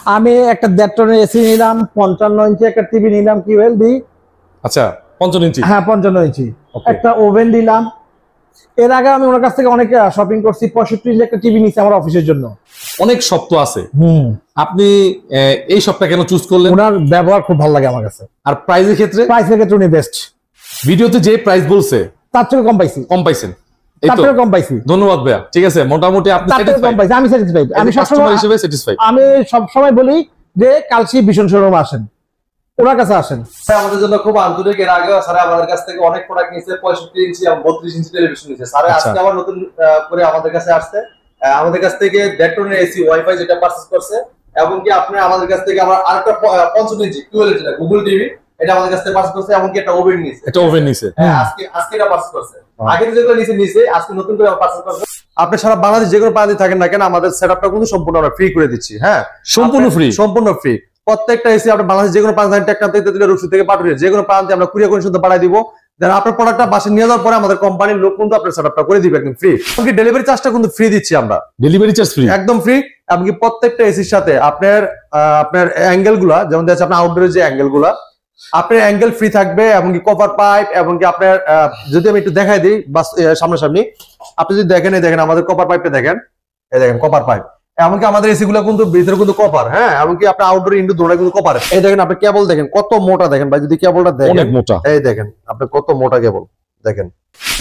আমি একটা 1.5 টনের এসি নিলাম, 55 ইঞ্চি একটা টিভি নিলাম কিউএলডি। আচ্ছা 55 ইঞ্চি, হ্যাঁ 55 ইঞ্চি। একটা ওভেন দিলাম। এর আগে আমি ওনার কাছ থেকে অনেক শপিং করছি। 65 ইঞ্চি একটা টিভি নিছি আমার অফিসের জন্য। অনেক শপ তো আছে, আপনি এই শপটা কেন চুজ করলেন? ওনার ব্যবহার খুব ভালো লাগে আমার কাছে। আর প্রাইসের ক্ষেত্রে? প্রাইসের ক্ষেত্রে উনি বেস্ট। ভিডিওতে যে প্রাইস বলছে তার থেকে কম পাইছি। কম পাইছেন? তার থেকে কম পাইছি। ধন্যবাদ ভাইয়া। ঠিক আছে, মোটামুটি আপনি কম পাইছি। আমি স্যাটিসফাইড। আমি সবসময় হিসেবে স্যাটিসফাইড। আমি সবসময় বলি যে কালসি ভীষণ শোরুমে আসেন, ওনার কাছে আসেন। স্যার আমাদের জন্য খুব আন্তরিক। এর আগেও স্যার আমাদের কাছ থেকে অনেক প্রোডাক্ট নিয়েছে, 65 ইঞ্চি এবং 32 ইঞ্চি টেলিভিশন নিয়েছে। স্যার আজকে আবার নতুন করে আমাদের কাছে আসছে। আমাদের কাছ থেকে 1.5 টনের এসি ওয়াইফাই যেটা পারচেজ করছে, এবং কি আপনি আমাদের কাছ থেকে আবার আরেকটা 55 ইঞ্চি কিউএলইডি যেটা গুগল টিভি, এটা আমাদের কাছ থেকে পারচেজ করছে, এবং কি একটা ওভেন নিয়েছে। এটা ওভেন নিয়েছে আজকে এটা পারচেজ করছে। আগে যেগুলো নিয়েছে আজকে নতুন করে পারচেজ করছে। আপনি সারা বাংলাদেশ যে কোনো প্রান্তে থাকেন না কেন, আমাদের সেটআপটা কিন্তু সম্পূর্ণ আমরা ফ্রি করে দিচ্ছি। হ্যাঁ, সম্পূর্ণ ফ্রি। সম্পূর্ণ ফ্রি। প্রত্যেকটা এসি আপনি বাংলাদেশ যে কোনো প্রান্তে টেকনাফ থেকে তেতুলিয়া রূপসী থেকে পাটুরিয়া যে কোনো প্রান্তে আমরা কুরিয়ার করে শুধু পাঠিয়ে দিব। দেন আপনার প্রোডাক্টটা বাসায় নিয়ে যাওয়ার পরে আমাদের কোম্পানির লোক কিন্তু আপনার সেটআপটা করে দিবে একদম ফ্রি। এমনকি ডেলিভারি চার্জটা কিন্তু ফ্রি দিচ্ছি আমরা। ডেলিভারি চার্জ ফ্রি, একদম ফ্রি। এমনকি প্রত্যেকটা এসির সাথে আপনার অ্যাঙ্গেল গুলা, যেমন দেখছেন আপনার আউটডোরের যে অ্যাঙ্গেল গুলা, আপনার অ্যাঙ্গেল ফ্রি থাকবে, এমনকি কপার পাইপ, এমনকি আপনার যদি আমি একটু দেখাই দিই সামনাসামনি, আপনি যদি দেখেন, এই দেখেন আমাদের কপার পাইপটা দেখেন, এই দেখেন কপার পাইপ। এমনকি আমাদের এসি গুলো কিন্তু ভিতরে কিন্তু কপার। হ্যাঁ, এমনকি আপনার আউটডোর ইনডোর দুটোই কিন্তু কপার। এই দেখেন আপনি কেবল দেখেন কত মোটা, দেখেন ভাই যদি কেবলটা দেখেন অনেক মোটা। এই দেখেন আপনি কত মোটা কেবল দেখেন।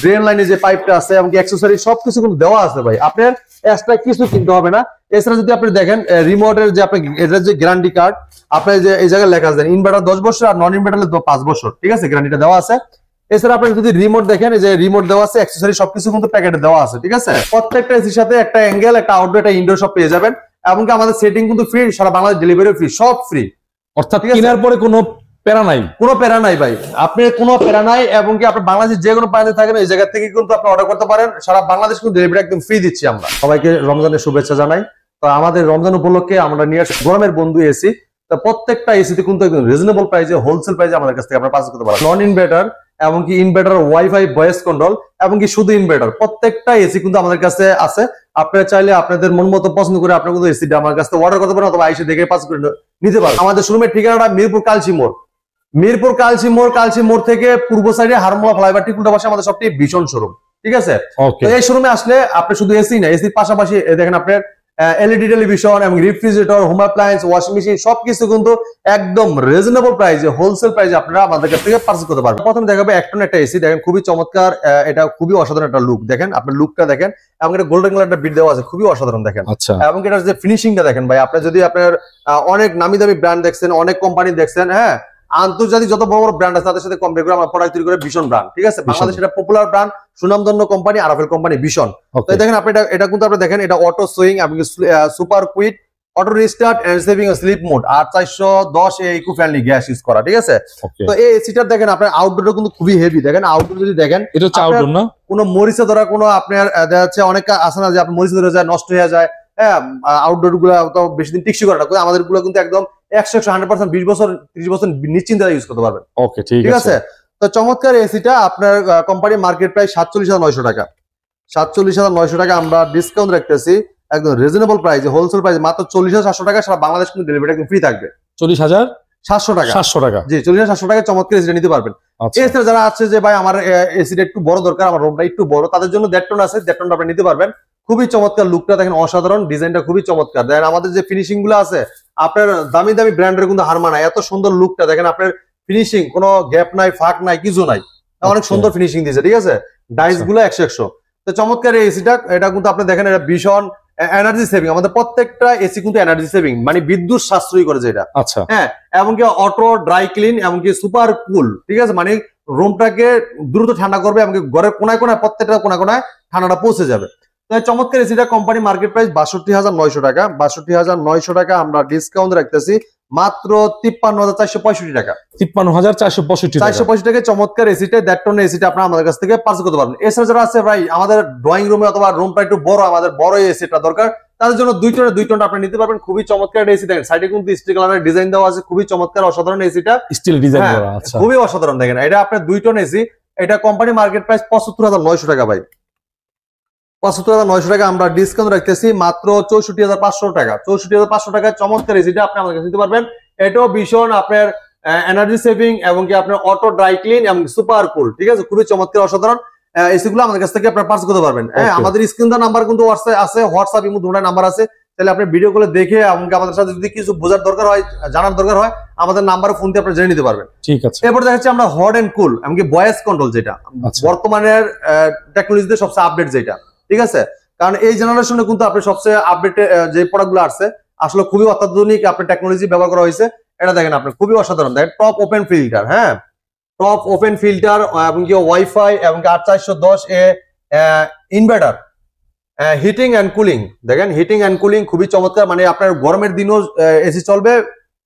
ড্রেন লাইনে যে পাইপটা আছে এমনকি অ্যাকসেসরি সবকিছু কিন্তু দেওয়া আছে ভাই। আপনার এক্সট্রা কিছু কিনতে হবে না। এছাড়া যদি আপনি দেখেন রিমোটের যে আপনি এটার যে গ্যারান্টি কার্ড, আপনি যে এই জায়গায় লেখা আছে ইনভার্টার 10 বছর আর নন ইনভার্টার 5 বছর, ঠিক আছে, গ্যারান্টিটা দেওয়া আছে। এছাড়া আপনি যদি রিমোট দেখেন, এই যে রিমোট দেওয়া আছে, অ্যাকসেসরি সবকিছু কিন্তু প্যাকেটে দেওয়া আছে, ঠিক আছে। প্রত্যেকটা এসির সাথে একটা অ্যাঙ্গেল, একটা আউটডোর, একটা ইনডোর সব পেয়ে যাবেন। এমনকি আমাদের সেটিং কিন্তু ফ্রি, সারা বাংলাদেশ ডেলিভারি ফ্রি, সব ফ্রি। অর্থাৎ কেনার পরে কোনো প্যারা নাই, কোনো প্যারা নাই ভাই, আপনি কোনো প্যারা নাই। এবং কি আপনি বাংলাদেশের যে কোনো প্রান্তে থাকেন এই জায়গা থেকে কিন্তু আপনি অর্ডার করতে পারেন। সারা বাংলাদেশ কিন্তু ডেলিভারি একদম ফ্রি দিচ্ছি আমরা। সবাইকে রমজানের শুভেচ্ছা জানাই। তো আমাদের রমজান উপলক্ষে আমরা নিয়ে আসি গরমের বন্ধু এসি। তো প্রত্যেকটা এসিতে কিন্তু একদম রিজনেবল প্রাইসে, হোলসেল প্রাইসে আমাদের কাছ থেকে আপনারা পারচেজ করতে পারেন। নন ইনভার্টার, এমনকি ইনভার্টার, ওয়াইফাই, ভয়েস কন্ট্রোল, এমনকি শুধু ইনভার্টার, প্রত্যেকটা এসি কিন্তু আমাদের কাছে আছে। আপনারা চাইলে আপনাদের মন মতো পছন্দ করে আপনারা কিন্তু এসিটা আমার কাছে অর্ডার করতে পারেন, অথবা এসে দেখে পারচেজ করে নিতে পারেন। আমাদের শোরুমের ঠিকানাটা মিরপুর কালসি মোড়। মিরপুর কালসি মোড় থেকে পূর্ব সাইডে হারমোলা ফ্লাইওভার ঠিক উল্টা পাশে আমাদের সবটি ভীষণ শোরুম, ঠিক আছে। তো এই শোরুমে আসলে আপনি শুধু এসি না, এসির পাশাপাশি দেখেন আপনার এলইডি টেলিভিশন এবং refrigerator, home appliance, washing machine সবকিছু কিন্তু একদম রিজনেবল প্রাইসে, হোলসেল প্রাইসে আপনারা আমাদের কাছ থেকে পারচেজ করতে পারবেন। প্রথমে দেখাবো 1 টন একটা এসি, দেখেন খুবই চমৎকার, এটা খুবই অসাধারণ একটা লুক। দেখেন আপনার লুকটা দেখেন, এবং এটা গোল্ডেন কালার একটা বিট দেওয়া আছে, খুবই অসাধারণ দেখেন। আচ্ছা, এবং এটার যে ফিনিশিংটা দেখেন ভাই, আপনার যদি আপনার অনেক নামি দামি ব্র্যান্ড দেখছেন, অনেক কোম্পানি দেখছেন, হ্যাঁ, আন্তর্জাতিক যত বড় বড় ব্র্যান্ড আছে তাদের সাথে কম্পেয়ার করে আমরা প্রোডাক্ট তৈরি করে ভীষণ ব্র্যান্ড, ঠিক আছে। বাংলাদেশ এটা পপুলার ব্র্যান্ড, সুনামধন্য কোম্পানি, আরএফএল কোম্পানি ভীষণ। তো দেখেন আপনি এটা কিন্তু আপনি দেখেন, এটা অটো সুইং এবং super quick, auto restart and saving sleep mode, আর 410 ইকো ফ্রেন্ডলি গ্যাস ইউজ করা, ঠিক আছে। তো এই এসিটার দেখেন আপনার আউটডোরটা কিন্তু খুবই হেভি। দেখেন আউটডোর যদি দেখেন, এটা হচ্ছে আউটডোর না, কোনো মরিচা ধরা কোনো আপনার দেখা যাচ্ছে অনেক আছে না যে আপনার মরিচা ধরে যায়, নষ্ট হয়ে যায়। হ্যাঁ, আউটডোর গুলা তো বেশি দিন টিকসই করে না, আমাদের গুলো কিন্তু একদম 100% 20 বছর 30 বছর নিশ্চিন্তে ইউজ করতে পারবেন। ওকে, ঠিক আছে। তো চমৎকার এসিটা আপনার কোম্পানি মার্কেট প্রাইস 47,900 টাকা। 47,900 টাকা আমরা ডিসকাউন্ট রাখতেছি একদম রিজনেবল প্রাইসে, হোলসেল প্রাইসে মাত্র 40,700 টাকা। সারা বাংলাদেশ কিন্তু ডেলিভারি একদম ফ্রি থাকবে। 40,700 টাকা। 700 টাকা, জি 40,700 টাকা চমৎকার এসিটা নিতে পারবেন। এছাড়া যারা আছে যে ভাই আমার এসিটা একটু বড় দরকার, আমার রুমটা একটু বড়, তাদের জন্য 1.5 টন আছে, 1.5 টন আপনি নিতে পারবেন। খুবই চমৎকার লুকটা দেখেন, অসাধারণ ডিজাইনটা খুবই চমৎকার। দেখেন আমাদের যে ফিনিশিং গুলো আছে আপনার দামি দামি ব্র্যান্ডের কিন্তু হার মানায়। এত সুন্দর লুকটা দেখেন, আপনার ফিনিশিং কোনো গ্যাপ নাই, ফাঁক নাই, কিছু নাই, অনেক সুন্দর ফিনিশিং দিয়েছে, ঠিক আছে। ডাইস গুলো 100 তো চমৎকার এই এসিটা। এটা কিন্তু আপনি দেখেন এটা ভীষণ এনার্জি সেভিং। আমাদের প্রত্যেকটা এসি কিন্তু এনার্জি সেভিং, মানে বিদ্যুৎ সাশ্রয়ী করে যেটা। আচ্ছা, হ্যাঁ, এমনকি অটো ড্রাই ক্লিন, এমনকি সুপার কুল, ঠিক আছে, মানে রুমটাকে দ্রুত ঠান্ডা করবে, এমনকি ঘরের কোনায় কোনায় প্রত্যেকটা কোনায় কোনায় ঠান্ডাটা পৌঁছে যাবে। তো চমৎকার এসিটা কোম্পানি মার্কেট প্রাইস 62,900 টাকা। 62,900 টাকা আমরা ডিসকাউন্ট রাখতেছি মাত্র 53,465 টাকা। 53,465 টাকা চমৎকার এসিটা, 1.5 টনের এসিটা আপনারা আমাদের কাছ থেকে পারচেজ করতে পারবেন। এছাড়া যারা আছে ভাই আমাদের ড্রয়িং রুমে অথবা রুমটা একটু বড়, আমাদের বড় এসিটা দরকার, তাদের জন্য 2 টন আপনি নিতে পারবেন। খুবই চমৎকার এসি দেখেন, সাইডে কিন্তু স্টিল কালারের ডিজাইন দেওয়া আছে, খুবই চমৎকার অসাধারণ এসিটা, স্টিল ডিজাইন করা। আচ্ছা, খুবই অসাধারণ দেখেন। এটা আপনার 2 টন এসি, এটা কোম্পানি মার্কেট প্রাইস 75,900 টাকা ভাই। ৭৫,৯০০ টাকা আমরা ডিসকাউন্ট রাখতেছি মাত্র ৬৪,৫০০ টাকা। ৬৪,৫০০ টাকায় চমৎকার এসিটা আপনি আমাদের কাছে নিতে পারবেন। এটাও ভীষণ আপনার এনার্জি সেভিং এবং কি আপনার অটো ড্রাই ক্লিন এবং সুপার কুল, ঠিক আছে, খুবই চমৎকার অসাধারণ এসি গুলো আমাদের কাছ থেকে আপনার পারচেজ করতে পারবেন। হ্যাঁ, আমাদের স্ক্রিন দেওয়া নাম্বার কিন্তু হোয়াটসঅ্যাপ ইমো দুটো নাম্বার আছে, তাহলে আপনি ভিডিও কলে দেখে এমনকি আমাদের সাথে যদি কিছু বোঝার দরকার হয়, জানার দরকার হয়, আমাদের নাম্বারে ফোন দিয়ে আপনি জেনে নিতে পারবেন। ঠিক আছে। এরপর দেখাচ্ছি আমরা হট এন্ড কুল এমনকি ভয়েস কন্ট্রোল, যেটা বর্তমানের টেকনোলজিতে সবচেয়ে আপডেট, যেটা ঠিক আছে, কারণ এই জেনারেশনে কিন্তু আপনি সবচেয়ে আপডেট যে প্রোডাক্টগুলো আসছে আসলে খুবই অত্যাধুনিক আপনার টেকনোলজি ব্যবহার করা হয়েছে। এটা দেখেন আপনি খুবই অসাধারণ, দেখেন টপ ওপেন ফিল্টার, হ্যাঁ, টপ ওপেন ফিল্টার এবং কি ওয়াইফাই এবং ৮৪১০ এ ইনভার্টার, হিটিং এন্ড কুলিং, দেখেন হিটিং এন্ড কুলিং খুবই চমৎকার। মানে আপনার গরমের দিনও এসি চলবে,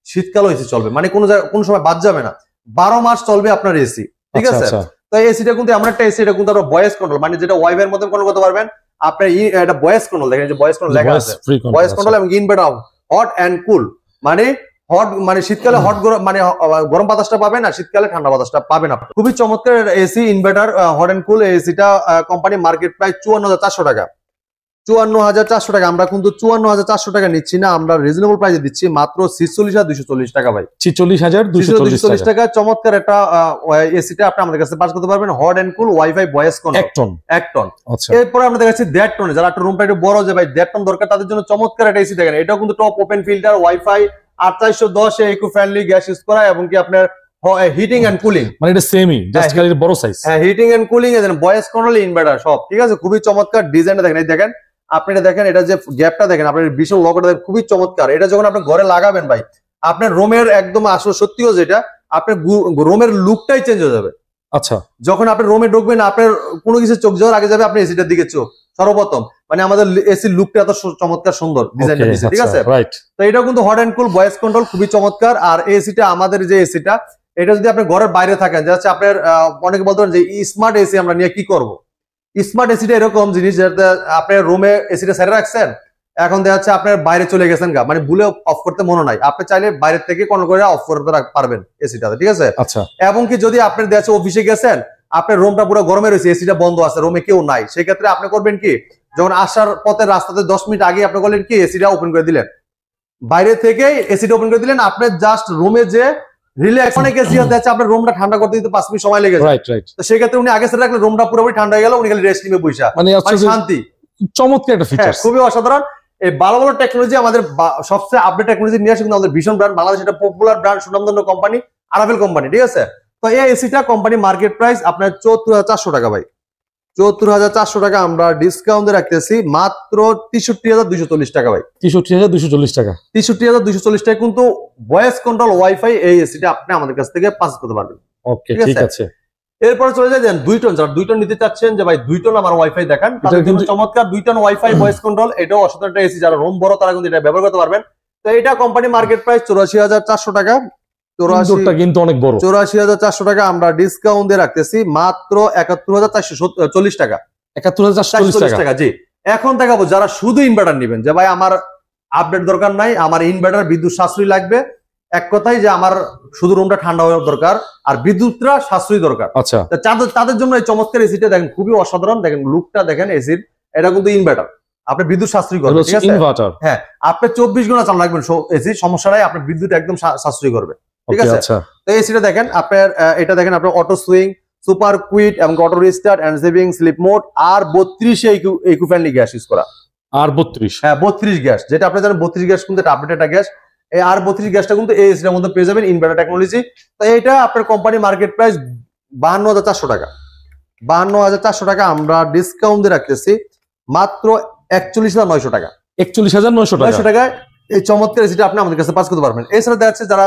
শীতকালও এসি চলবে, মানে কোনো সময় বাদ যাবে না, ১২ মাস চলবে আপনার এসি, ঠিক আছে। তো এসিটা কিন্তু এমন একটা এসি, এটা কিন্তু আপনার ভয়েস কন্ট্রোল, মানে যেটা ওয়াইফাই এর মধ্যে কন্ট্রোল করতে পারবেন আপনার। এটা ভয়েস কন্ট্রোল, দেখেন যে ভয়েস কন্ট্রোল লেখা আছে, ভয়েস কন্ট্রোল এবং ইনভার্টার হট এন্ড কুল, মানে হট মানে শীতকালে হট মানে গরম বাতাসটা পাবেন আর শীতকালে ঠান্ডা বাতাসটা পাবেন আপনি। খুবই চমৎকার AC inverter hot and cool. এসিটা কোম্পানি মার্কেট প্রাইস ৫৪,৪০০ টাকা। ৫৪,৪০০ টাকা। আমরা কিন্তু ৫৪,৪০০ টাকা নিচ্ছি না, আমরা রিজনেবল প্রাইসে দিচ্ছি মাত্র ৪৬,২৪০ টাকা ভাই। ৪৬,২৪০ টাকা। চমৎকার একটা এসিটা আপনি আমাদের কাছে পাস করতে পারবেন, hot and cool wifi voice control 1 ton. এরপরে আমরা দেখাচ্ছি ১.৫ টন, যারা একটা রুমটা একটু বড়, যে ভাই ১.৫ টন দরকার, তাদের জন্য চমৎকার একটা এসি দেখেন। এটাও কিন্তু টপ ওপেন ফিল্টার, ওয়াইফাই ৮৪১০ এ ইকো ফ্রেন্ডলি গ্যাস ইউজ করা এবং কি আপনার হিটিং এন্ড কুলিং, মানে এটা সেমই জাস্ট খালি বড় সাইজ। হ্যাঁ, হিটিং এন্ড কুলিং এর ভয়েস কন্ট্রোল ইনভার্টার সব, ঠিক আছে। খুবই চমৎকার ডিজাইনটা দেখেন, এই দেখেন আপনি, এটা দেখেন, এটা যে গ্যাপটা দেখেন, আপনার ভীষণ লগটা দেখেন, খুবই চমৎকার। এটা যখন আপনি ঘরে লাগাবেন ভাই, আপনার রুমের একদম আসলে সত্যিও যেটা আপনার রুমের লুকটাই চেঞ্জ হয়ে যাবে। আচ্ছা, যখন আপনি রুমে ঢুকবেন, আপনার কোনো কিছু চোখ যাওয়ার আগে যাবে আপনি এসিটার দিকে চোখ সর্বপ্রথম, মানে আমাদের এসির লুকটা এত চমৎকার সুন্দর ডিজাইনটা দিয়েছে, ঠিক আছে। তো এটা কিন্তু hot and cool voice control খুবই চমৎকার। আর এসিটা আমাদের যে এসিটা, এটা যদি আপনি ঘরের বাইরে থাকেন, যাচ্ছে আপনার অনেকে বলতে পারেন যে স্মার্ট এসি আমরা নিয়ে কি করব। স্মার্ট এসিটা এরকম জিনিস, যেটা আপনার রুমে এসিটা সেরে রাখছেন, এখন দেখা যাচ্ছে আপনার বাইরে চলে গেছেন গা, মানে ভুলে অফ করতে মনে নাই, আপনি চাইলে বাইরে থেকে কন্ট্রোল করে অফ করতে পারবেন এসিটাতে, ঠিক আছে। আচ্ছা, এবং কি যদি আপনার দেখা যাচ্ছে অফিসে গেছেন, আপনার রুমটা পুরো গরমে রয়েছে, এসিটা বন্ধ আছে, রুমে কেউ নাই, সেই ক্ষেত্রে আপনি করবেন কি, যখন আসার পথে রাস্তাতে ১০ মিনিট আগে আপনি করলেন কি, এসিটা ওপেন করে দিলেন, বাইরে থেকে এসিটা ওপেন করে দিলেন, আপনি জাস্ট রুমে যে রিল্যাক্স, অনেক এসি আছে আপনার রুমটা ঠান্ডা করতে দিতে 5 মিনিট সময় লেগে যায়, তো সেই ক্ষেত্রে উনি আগে সেটা রাখলে রুমটা পুরোপুরি ঠান্ডা হয়ে গেল, উনি খালি রেস্ট নিবে বসে, মানে শান্তি। চমৎকার একটা ফিচার, খুবই অসাধারণ। এই ভালো ভালো টেকনোলজি, আমাদের সবচেয়ে আপডেট টেকনোলজি নিয়ে আসে কিন্তু আমাদের ভীষণ ব্র্যান্ড, বাংলাদেশ এটা পপুলার ব্র্যান্ড, সুনামধন্য কোম্পানি আরাভেল কোম্পানি, ঠিক আছে। তো এই এসিটা কোম্পানি মার্কেট প্রাইস আপনার ৭৪,৪০০ টাকা ভাই। ৭৪,৪০০ টাকা আমরা ডিসকাউন্টে রাখতেছি মাত্র ৬৩,২৪০ টাকা ভাই। ৬৩,২৪০ টাকা। ৬৩,২৪০ টাকা কিন্তু ভয়েস কন্ট্রোল ওয়াইফাই এই এসিটা আপনি আমাদের কাছ থেকে পাস করতে পারবেন। ওকে, ঠিক আছে। এরপরে চলে যায় ২ টন, যারা ২ টন নিতে চাচ্ছেন যে ভাই ২ টন আমার ওয়াইফাই দেখান, তাদের জন্য চমৎকার ২ টন ওয়াইফাই ভয়েস কন্ট্রোল, এটাও অসাধারণ একটা এসি, যারা রুম বড় তারা কিন্তু এটা ব্যবহার করতে পারবেন। তো এটা কোম্পানি মার্কেট প্রাইস ৮৪,৪০০ টাকা। ৮৪,৪০০ টাকা আমরা ডিসকাউন্ট দিয়ে রাখতেছি মাত্র ৭১,৪৪০ টাকা। ৭১,৪৪০ টাকা, জি। এখন দেখাবো যারা শুধু ইনভার্টার নেবেন, যে ভাই আমার আপডেট দরকার নাই, আমার ইনভার্টার বিদ্যুৎ সাশ্রয়ী লাগবে, এক কথাই যে আমার শুধু রুমটা ঠান্ডা হওয়ার দরকার আর বিদ্যুৎটা সাশ্রয়ী দরকার। আচ্ছা, তাদের জন্য এই চমৎকার এসিটা দেখেন, খুবই অসাধারণ, দেখেন লুকটা দেখেন এসির, এটা কিন্তু ইনভার্টার, আপনি বিদ্যুৎ সাশ্রয়ী করবেন, ঠিক আছে। হ্যাঁ, আপনি ২৪ ঘন্টা চালু রাখবেন এসি, সমস্যা নাই, আপনার বিদ্যুৎ একদম সাশ্রয়ী করবে, ঠিক আছে। তো এসিটা দেখেন আপনার, এটা দেখেন আপনার অটো সুইং, সুপার কুইট এবং auto restart and saving sleep mode, আর ৩২ ইকো ফ্রেন্ডলি গ্যাস ইউজ করা, আর ৩২, হ্যাঁ ৩২ গ্যাস, যেটা আপনি জানেন ৩২ গ্যাস কিন্তু আপডেট একটা গ্যাস, এই আর ৩২ গ্যাসটা কিন্তু এই এসিটার মধ্যে পেয়ে যাবেন ইনভার্টার টেকনোলজি। তো এটা আপনার কোম্পানি মার্কেট প্রাইস ৫২,৪০০ টাকা। ৫২,৪০০ টাকা আমরা ডিসকাউন্ট দিয়ে রাখতেছি মাত্র ৪১,৯০০ টাকা। ৪১,৯০০ টাকা এই চমৎকার এসিটা আপনি আমাদের কাছে পাস করতে পারবেন। এছাড়া দেখা যাচ্ছে যারা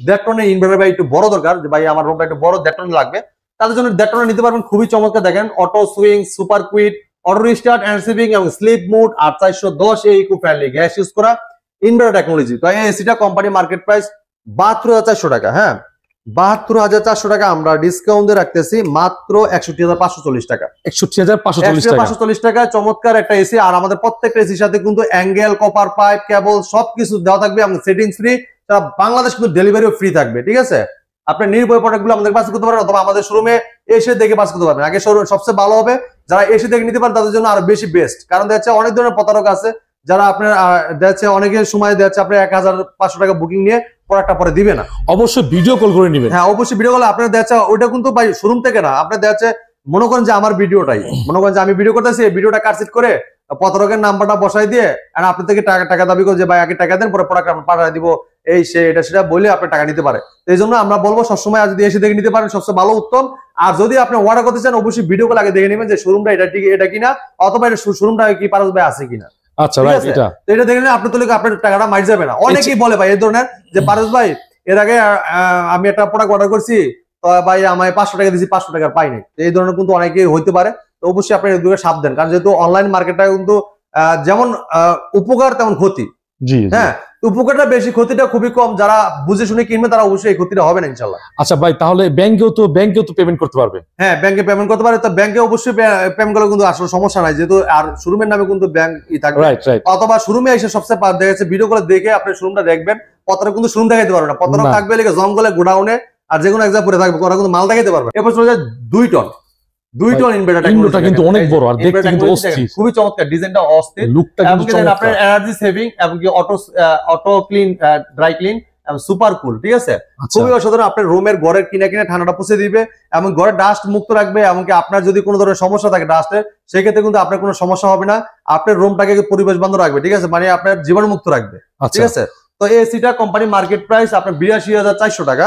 ১.৫ টনের ইনভার্টার ভাই একটু বড় দরকার, যে ভাই আমার রুমটা একটু বড় ১.৫ টন লাগবে, তাদের জন্য ১.৫ টনের নিতে পারবেন, খুবই চমৎকার। দেখেন auto swing, super quiet, auto restart and saving এবং sleep mode, ৮৪১০ eco friendly gas use করা ইনভার্টার টেকনোলজি। তো এই এসিটা কোম্পানি মার্কেট প্রাইস ৭২,৪০০ টাকা। হ্যাঁ, ৭২,৪০০ টাকা আমরা ডিসকাউন্ট দিয়ে রাখতেছি মাত্র ৬১,৫৪০ টাকা। ৬১,৫৪০ টাকা। চমৎকার একটা এসি। আর আমাদের প্রত্যেকটা এসির সাথে কিন্তু অ্যাঙ্গেল, কপার পাইপ, কেবল সবকিছু দেওয়া থাকবে এবং সেটিংস ফ্রি, বাংলাদেশ কিন্তু ডেলিভারিও ফ্রি থাকবে, ঠিক আছে। আপনি নির্ভয় প্রোডাক্টগুলো আমাদের কাছে করতে পারেন, অথবা আমাদের শোরুমে এসে দেখে পাস করতে পারবেন। আগে সবচেয়ে ভালো হবে যারা এসে দেখে নিতে পারেন তাদের জন্য আরো বেশি বেস্ট, কারণ দেখা যাচ্ছে অনেক ধরনের প্রতারক আছে যারা আপনার দেখা যাচ্ছে অনেকের সময় দেখা যাচ্ছে আপনার 1500 টাকা বুকিং নিয়ে প্রোডাক্টটা পরে দিবে না। অবশ্যই ভিডিও কল করে নেবেন। হ্যাঁ অবশ্যই ভিডিও কলে আপনার দেখা যাচ্ছে ওইটা কিন্তু ভাই শোরুম থেকে না, আপনার দেখা যাচ্ছে মনে করেন যে আমার ভিডিওটাই, মনে করেন যে আমি ভিডিও করতেছি, ভিডিওটা কাটসিট করে প্রতারকের নাম্বারটা বসাই দিয়ে আর আপনার থেকে টাকা দাবি করে যে ভাই আগে টাকা দেন পরে প্রোডাক্ট আমরা পাঠিয়ে দিব, এই সে এটা সেটা বলে আপনি টাকা নিতে পারে। এই জন্য আমরা বলবো সবসময় যদি এসে দেখে নিতে পারেন সবচেয়ে ভালো উত্তম। আর যদি আপনি অর্ডার করতে চান অবশ্যই ভিডিও কল আগে দেখে নেবেন যে শোরুমটা এটা কিনা, অথবা এটা শোরুমটা কি পারস ভাই আছে কিনা। আচ্ছা রাইট, এটা দেখে নিলে আপনি তো আপনার টাকাটা মাইর যাবে না। অনেকেই বলে ভাই এই ধরনের যে পারস ভাই এর আগে আমি একটা প্রোডাক্ট অর্ডার করছি তো ভাই আমায় 500 টাকা দিয়েছি 500 টাকা পাইনি, এই ধরনের কিন্তু অনেকেই হইতে পারে। তো অবশ্যই আপনি এগুলোকে সাবধান, কারণ যেহেতু অনলাইন মার্কেটটা কিন্তু যেমন উপকার তেমন ক্ষতি। জি হ্যাঁ উপকারটা বেশি, ক্ষতিটা খুবই কম। যারা বুঝে শুনে কিনবে তারা অবশ্যই এই ক্ষতিটা হবে না ইনশাআল্লাহ। আচ্ছা ভাই তাহলে ব্যাংকেও তো পেমেন্ট করতে পারবে? হ্যাঁ ব্যাংকে পেমেন্ট করতে পারে, তো ব্যাংকে অবশ্যই পেমেন্ট করলে কিন্তু আসলে সমস্যা নাই, যেহেতু আর শোরুমের নামে কিন্তু ব্যাংক থাকবে। অথবা শোরুমে এসে সবচেয়ে দেখা যাচ্ছে ভিডিও করে দেখে আপনি শোরুমটা দেখবেন, পত্র কিন্তু শোরুম দেখাইতে পারবে না, পত্র থাকবে লেগে জঙ্গলে গোডাউনে আর যে কোনো এক জায়গায় পড়ে থাকবে, ওরা কিন্তু মাল দেখাইতে পারবে। এরপর চলে যায় 2 টন ইনভার্টার কিন্তু অনেক বড় আর দেখতে কিন্তু অস্থির, খুবই চমৎকার, ডিজাইনটা অস্থির, লুকটা কিন্তু চমৎকার। আপনার এনার্জি সেভিং এবং কি অটো ক্লিন, ড্রাই ক্লিন এবং সুপার কুল, ঠিক আছে। খুবই অসাধারণ। আপনার রুমের ঘরের কিনা ঠান্ডাটা পুষে দিবে এবং ঘরে ডাস্ট মুক্ত রাখবে, এমনকি আপনার যদি কোনো ধরনের সমস্যা থাকে ডাস্টের সেক্ষেত্রে কিন্তু আপনার কোনো সমস্যা হবে না। আপনার রুমটাকে পরিবেশ বান্ধব রাখবে, ঠিক আছে, মানে আপনার জীবাণু মুক্ত রাখবে, ঠিক আছে। তো এসিটা কোম্পানি মার্কেট প্রাইস আপনার 82,400 টাকা,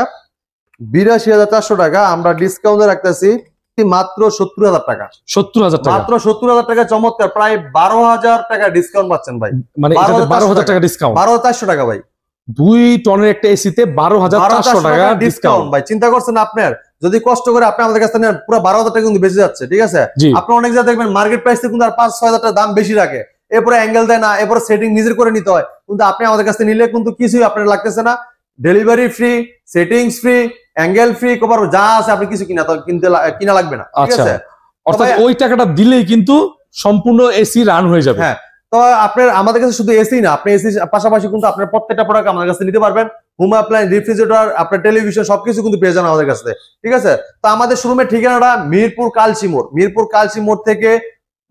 82,400 টাকা আমরা ডিসকাউন্টে রাখতেছি মাত্র 70,000 টাকা। 70,000 টাকা, মাত্র 70,000 টাকা, চমৎকার। প্রায় 12,000 টাকা ডিসকাউন্ট পাচ্ছেন ভাই, মানে 12,000 টাকা ডিসকাউন্ট, 12,400 টাকা ভাই। 2 টনের একটা এসিতে 12,400 টাকা ডিসকাউন্ট ভাই। চিন্তা করছেন আপনার যদি কষ্ট করে আপনি আমাদের কাছে নেন পুরো 12,000 টাকা কিন্তু বেঁচে যাচ্ছে, ঠিক আছে। আপনি অনেক জায়গায় দেখবেন মার্কেট প্রাইস থেকে কিন্তু আর 5-6,000 টাকা দাম বেশি রাখে, এরপরে অ্যাঙ্গেল দেয় না, এরপরে সেটিং নিজের করে নিতে হয়। কিন্তু আপনি আমাদের কাছে নিলে কিন্তু কিছুই আপনার লাগতেছে না, delivery free, settings free, angle free, cover যা আছে আপনি কিছু কিনা লাগবে না, ঠিক আছে। অর্থাৎ ওই টাকাটা দিলেই কিন্তু সম্পূর্ণ এসি রান হয়ে যাবে। হ্যাঁ তো আপনার আমাদের কাছে শুধু এসি না, আপনি এসির পাশাপাশি কিন্তু আপনার প্রত্যেকটা প্রোডাক্ট আমাদের কাছে নিতে পারবেন। হোম অ্যাপ্লায়েন্স, রেফ্রিজারেটর, আপনার টেলিভিশন সবকিছু কিন্তু পেয়ে যান আমাদের কাছে, ঠিক আছে। তো আমাদের শোরুমের ঠিকানাটা মিরপুর কালসি মোড়, মিরপুর কালসি মোড় থেকে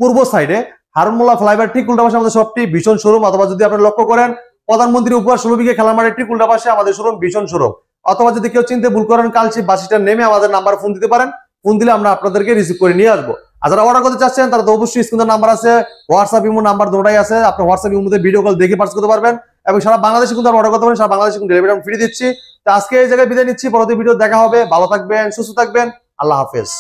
পূর্ব সাইডে হারমোলা ফ্লাইওভার ঠিক উল্টা পাশে আমাদের শপটি ভীষণ শোরুম। অথবা যদি আপনি লক্ষ্য করেন প্রধানমন্ত্রী উপহার 16 বিঘা খেলার মাঠের ঠিক উল্টা পাশে আমাদের শোরুম ভীষণ শোরুম। অথবা যদি কেউ চিনতে ভুল করেন কালসি বাস স্ট্যান্ড নেমে আমাদের নাম্বার ফোন দিতে পারেন, ফোন দিলে আমরা আপনাদেরকে রিসিভ করে নিয়ে আসবো। আর যারা অর্ডার করতে চাচ্ছেন তারা তো অবশ্যই স্ক্রিনের নাম্বার আছে, হোয়াটসঅ্যাপ ইমো নাম্বার দুটোই আছে, আপনি হোয়াটসঅ্যাপ ইমোতে ভিডিও কল দেখে পার্চেজ করতে পারবেন এবং সারা বাংলাদেশে কিন্তু অর্ডার করতে পারেন, সারা বাংলাদেশে কিন্তু ডেলিভারি ফ্রি দিচ্ছি। তো আজকে এই জায়গায় বিদায় নিচ্ছি, পরবর্তী ভিডিও দেখা হবে। ভালো থাকবেন, সুস্থ থাকবেন, আল্লাহ হাফেজ।